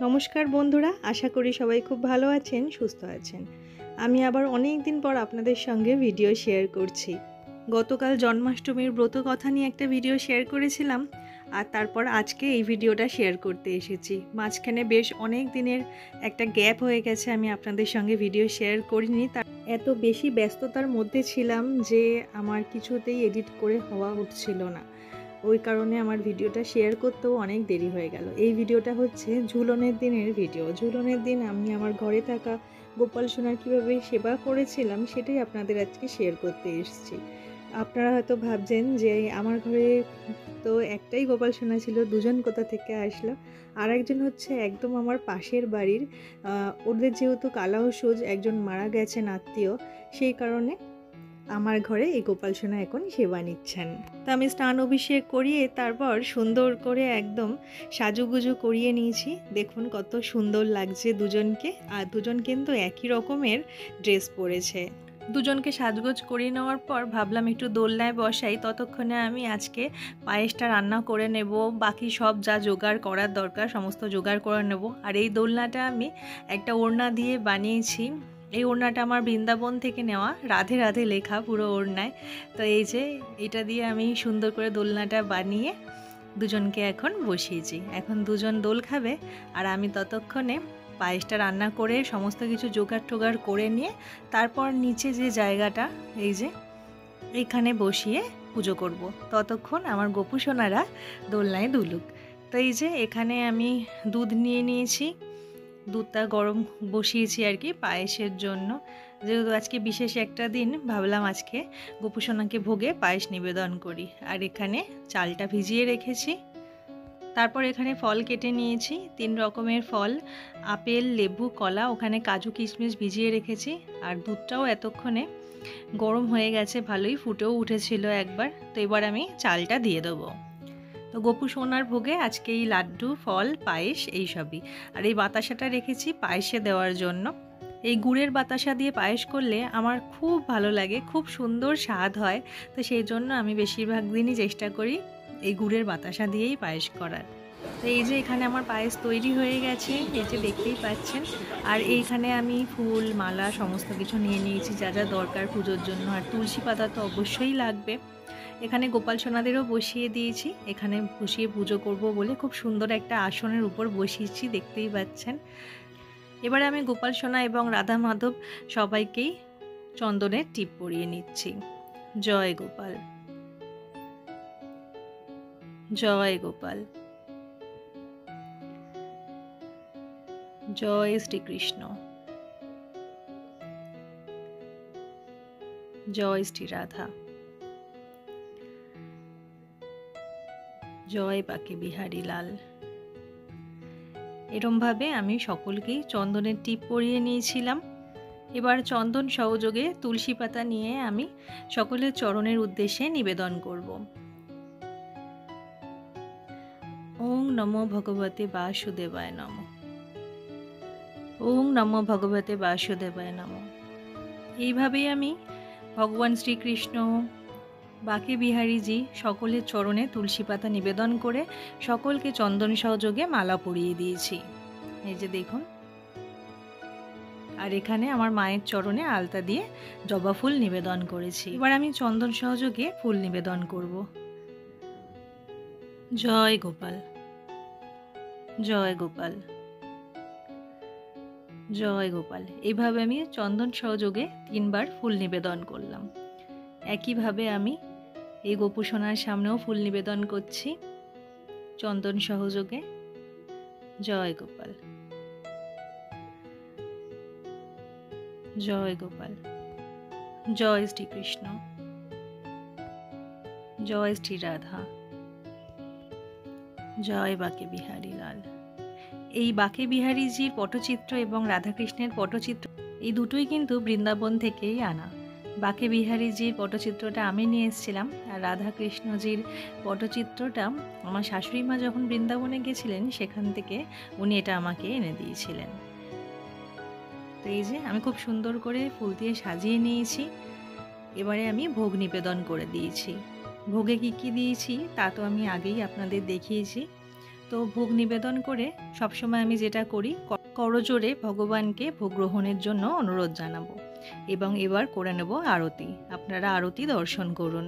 নমস্কার বন্ধুরা, আশা করি সবাই খুব ভালো আছেন, সুস্থ আছেন। আমি আবার অনেক দিন পর আপনাদের সঙ্গে ভিডিও শেয়ার করছি। গতকাল জন্মাষ্টমীর ব্রত কথা নিয়ে একটা ভিডিও শেয়ার করেছিলাম, আর তারপর আজকে এই ভিডিওটা শেয়ার করতে এসেছি। মাঝখানে বেশ অনেক দিনের একটা গ্যাপ হয়ে গেছে, আমি আপনাদের সঙ্গে ভিডিও শেয়ার করিনি। তার এত বেশি ব্যস্ততার মধ্যে ছিলাম যে আমার কিছুতেই এডিট করে হওয়া উঠছিল না। ওই কারণে আমার ভিডিওটা শেয়ার করতেও অনেক দেরি হয়ে গেল। এই ভিডিওটা হচ্ছে ঝুলনের দিনের ভিডিও। ঝুলনের দিন আমি আমার ঘরে থাকা গোপাল সোনার কীভাবে সেবা করেছিলাম সেটাই আপনাদের আজকে শেয়ার করতে এসেছি। আপনারা হয়তো ভাবছেন যে আমার ঘরে তো একটাই গোপাল সোনা ছিল, দুজন কোথা থেকে আসলো। আর একজন হচ্ছে একদম আমার পাশের বাড়ির, ওদের যেহেতু কালাহসুজ একজন মারা গেছেন আত্মীয়, সেই কারণে আমার ঘরে এই গোপাল সোনা এখন সেবা নিচ্ছেন। তো আমি স্নান অভিষেক করিয়ে তারপর সুন্দর করে একদম সাজুগুজু করিয়ে নিয়েছি। দেখুন কত সুন্দর লাগছে দুজনকে, আর দুজন কিন্তু একই রকমের ড্রেস পরেছে। দুজনকে সাজগোজ করিয়ে নেওয়ার পর ভাবলাম একটু দোলনায় বসাই, ততক্ষণে আমি আজকে পায়েসটা রান্না করে নেব, বাকি সব যা জোগাড় করার দরকার সমস্ত জোগাড় করে নেব। আর এই দোলনাটা আমি একটা ওড়না দিয়ে বানিয়েছি। এই ওড়নাটা আমার বৃন্দাবন থেকে নেওয়া, রাধে রাধে লেখা পুরো ওড়নায়। তো এই যে এটা দিয়ে আমি সুন্দর করে দোলনাটা বানিয়ে দুজনকে এখন বসিয়েছি। এখন দুজন দোল খাবে, আর আমি ততক্ষণে পায়েসটা রান্না করে সমস্ত কিছু জোগাড় টোগাড় করে নিয়ে তারপর নিচে যে জায়গাটা এই যে এখানে বসিয়ে পুজো করব। ততক্ষণ আমার গোপু সোনারা দোলনায় দুলুক। তো এই যে এখানে আমি দুধ নিয়ে নিয়েছি, দুধটা গরম বসিয়েছি আর কি পায়েসের জন্য। যেহেতু আজকে বিশেষ একটা দিন, ভাবলাম আজকে গোপু সোনাকে ভোগে পায়েস নিবেদন করি। আর এখানে চালটা ভিজিয়ে রেখেছি। তারপর এখানে ফল কেটে নিয়েছি, 3 রকমের ফল, আপেল, লেবু, কলা, ওখানে কাজু কিশমিশ ভিজিয়ে রেখেছি। আর দুধটাও এতক্ষণে গরম হয়ে গেছে, ভালোই ফুটেও উঠেছিল একবার। তো এবার আমি চালটা দিয়ে দেবো। তো গোপু সোনার ভোগে আজকে এই লাড্ডু, ফল, পায়েস এইসবই। আর এই বাতাসাটা রেখেছি পায়েসে দেওয়ার জন্য। এই গুড়ের বাতাসা দিয়ে পায়েস করলে আমার খুব ভালো লাগে, খুব সুন্দর স্বাদ হয়। তো সেই জন্য আমি বেশিরভাগ দিনই চেষ্টা করি এই গুড়ের বাতাসা দিয়েই পায়েস করার। তো এই যে এখানে আমার পায়েস তৈরি হয়ে গেছে, এই যে দেখতেই পাচ্ছেন। আর এইখানে আমি ফুল, মালা সমস্ত কিছু নিয়ে নিয়েছি যা যা দরকার পুজোর জন্য। আর তুলসী পাতা তো অবশ্যই লাগবে। এখানে গোপাল সোনাদেরও বসিয়ে দিয়েছি, এখানে বসিয়ে পুজো করব বলে খুব সুন্দর একটা আসনের উপর বসিয়েছি, দেখতেই পাচ্ছেন। এবারে আমি গোপাল সোনা এবং রাধা মাধব সবাইকেই চন্দনের টিপ পরিয়ে নিচ্ছি। জয় গোপাল, জয় গোপাল, জয় শ্রীকৃষ্ণ, জয় শ্রী রাধা, জয় বাকে বিহারী লাল। এরমভাবে আমি সকলকেই চন্দনের টিপ পরিয়ে নিয়েছিলাম। এবার চন্দন সহযোগে তুলসী পাতা নিয়ে আমি সকলের চরণের উদ্দেশ্যে নিবেদন করব। ওং নমো ভগবতে বাসুদেবায় নমঃ, ওং নমো ভগবতে বাসুদেবায় নমঃ। এইভাবেই আমি ভগবান শ্রীকৃষ্ণ, বাকে বিহারীজি সকলের চরণে তুলসী পাতা নিবেদন করে সকলকে চন্দন সহযোগে মালা পরিয়ে দিয়েছি। এই যে দেখুন। আর এখানে আমার মায়ের চরণে আলতা দিয়ে জবা ফুল নিবেদন করেছি। এবার আমি চন্দন সহযোগে ফুল নিবেদন করব। জয় গোপাল, জয় গোপাল, জয় গোপাল। এইভাবে আমি চন্দন সহযোগে 3 বার ফুল নিবেদন করলাম। একইভাবে আমি এই গোপু সোনার সামনেও ফুল নিবেদন করছি চন্দন সহযোগে। জয় গোপাল, জয় গোপাল, জয় শ্রীকৃষ্ণ, জয় শ্রী রাধা, জয় বাকে বিহারী লাল। এই বাকে বিহারীজির পটচিত্র এবং রাধাকৃষ্ণের পটচিত্র এই দুটোই কিন্তু বৃন্দাবন থেকেই আনা। বাকে বিহারীজির পটচিত্রটা আমি নিয়ে এসেছিলাম, আর রাধাকৃষ্ণজির পটচিত্রটা আমার শাশুড়ি মা যখন বৃন্দাবনে গেছিলেন সেখান থেকে উনি এটা আমাকে এনে দিয়েছিলেন। তো এই যে আমি খুব সুন্দর করে ফুল দিয়ে সাজিয়ে নিয়েছি। এবারে আমি ভোগ নিবেদন করে দিয়েছি। ভোগে কি কি দিয়েছি তা তো আমি আগেই আপনাদের দেখিয়েছি। তো তো ভোগ নিবেদন করে সবসময় আমি যেটা করি, করজোড়ে ভগবানকে ভোগ গ্রহণের জন্য অনুরোধ জানাবো এবং এবার করে নেব আরতি। আপনারা আরতি দর্শন করুন।